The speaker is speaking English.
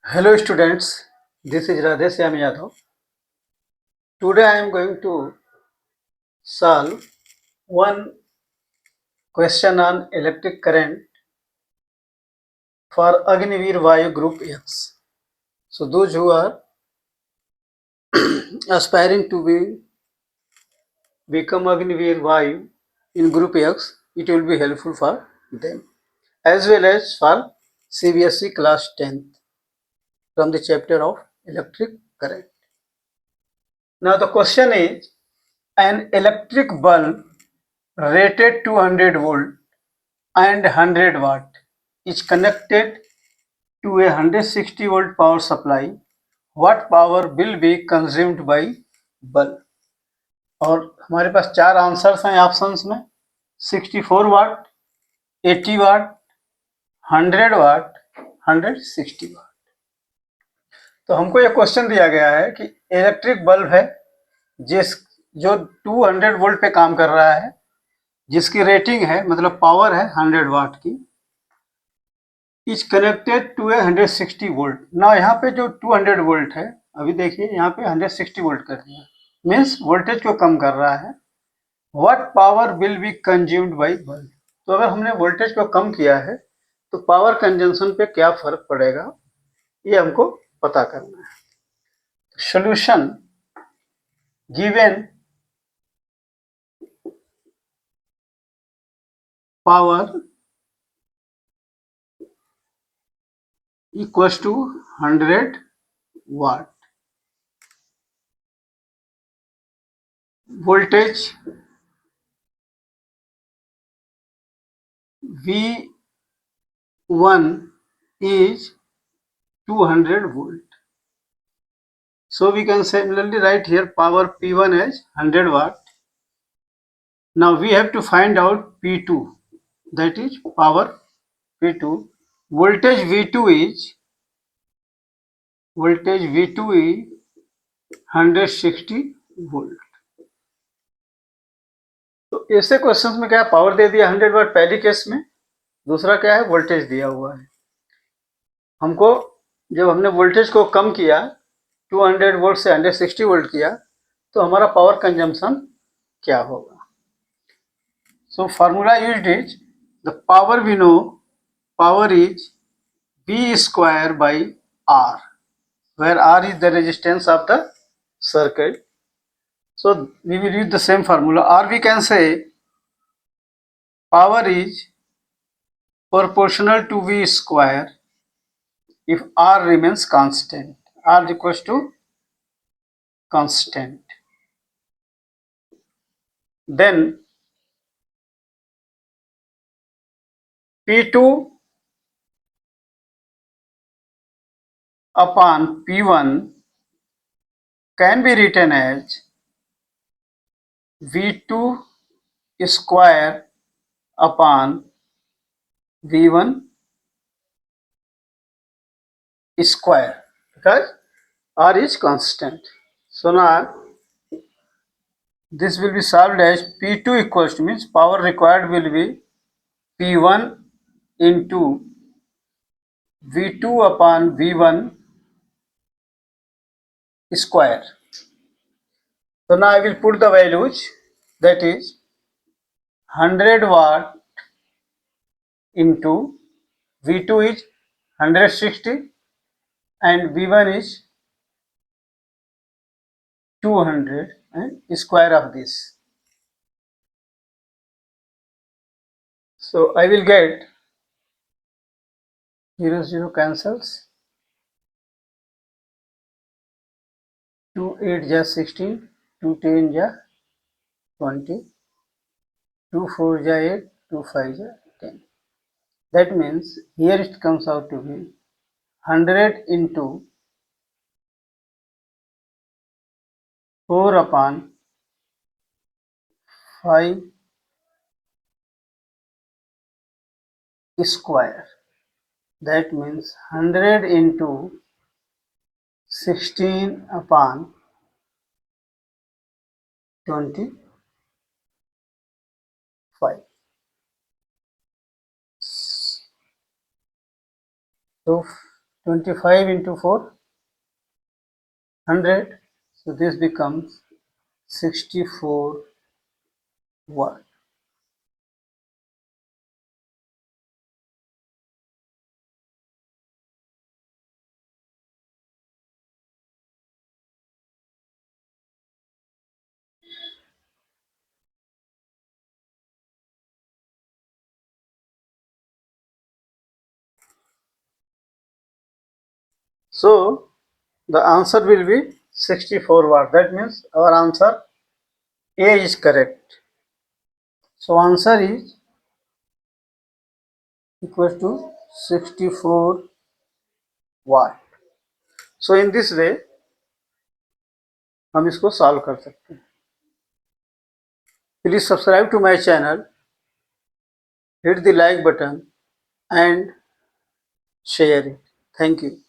Hello students, this is Radheshyam Yadav. Today I am going to solve one question on electric current for Agniveer Vayu Group X. So those who are aspiring to become Agniveer Vayu in Group X, it will be helpful for them as well as for CBSE class 10th from the chapter of electric current. Now the question is, an electric bulb rated 200 volt and 100 watt is connected to a 160 volt power supply. What power will be consumed by bulb? और हमारे पास चार answers हैं options में 64 वाट 80 वाट 100 वाट 160 वाट। तो हमको ये question दिया गया है कि इलेक्ट्रिक बल्ब है जो 200 वोल्ट पे काम कर रहा है, जिसकी रेटिंग है मतलब पावर है 100 वाट की, is connected to a 160 volt. ना यहाँ पे जो 200 वोल्ट है, अभी देखिए यहाँ पे 160 वोल्ट कर दिया, मीन्स वोल्टेज को कम कर रहा है। What power will be consumed by bulb? तो अगर हमने वोल्टेज को कम किया है तो पावर कंजम्पशन पे क्या फर्क पड़ेगा, ये हमको पता करना है। Solution given power equals to 100 watt. Voltage V1 is 200 volt. So we can similarly write here power P1 as 100 watt. Now we have to find out P2, that is power P2. Voltage V2 is 160 volt. तो ऐसे questions में क्या power दे दिया 100 वाट पहली case में, दूसरा क्या है वोल्टेज दिया हुआ है। हमको जब हमने वोल्टेज को कम किया 200 वोल्ट से 160 वोल्ट किया तो हमारा पावर कंजम्पशन क्या होगा। So formula used is the power we know, power is V square by R, where R is the resistance of the circuit. So we will use the same formula, or we can say power is proportional to V square if R remains constant. R equals to constant. Then P2 upon P1 can be written as V2 square upon V1 square, because R is constant. So now this will be solved as P2 equals to, means power required will be P1 into V2 upon V1 square. So now I will put the values, that is 100 watt into V2 is 160 and V1 is 200 and square of this. So I will get 0 0 cancels, 2 8 ja 16, 2 10 ja 20, 2 4 ja 8, 2 5 ja 10. That means here it comes out to be 100 into 4 upon 5 square. That means 100 into 16 upon 25. So 25 into 4, 100. So this becomes 64 watt. So the answer will be 64 watt. That means our answer A is correct. So answer is equal to 64 watt. So in this way हम इसको solve कर सकते हैं. Please subscribe to my channel, hit the like button and share it. Thank you.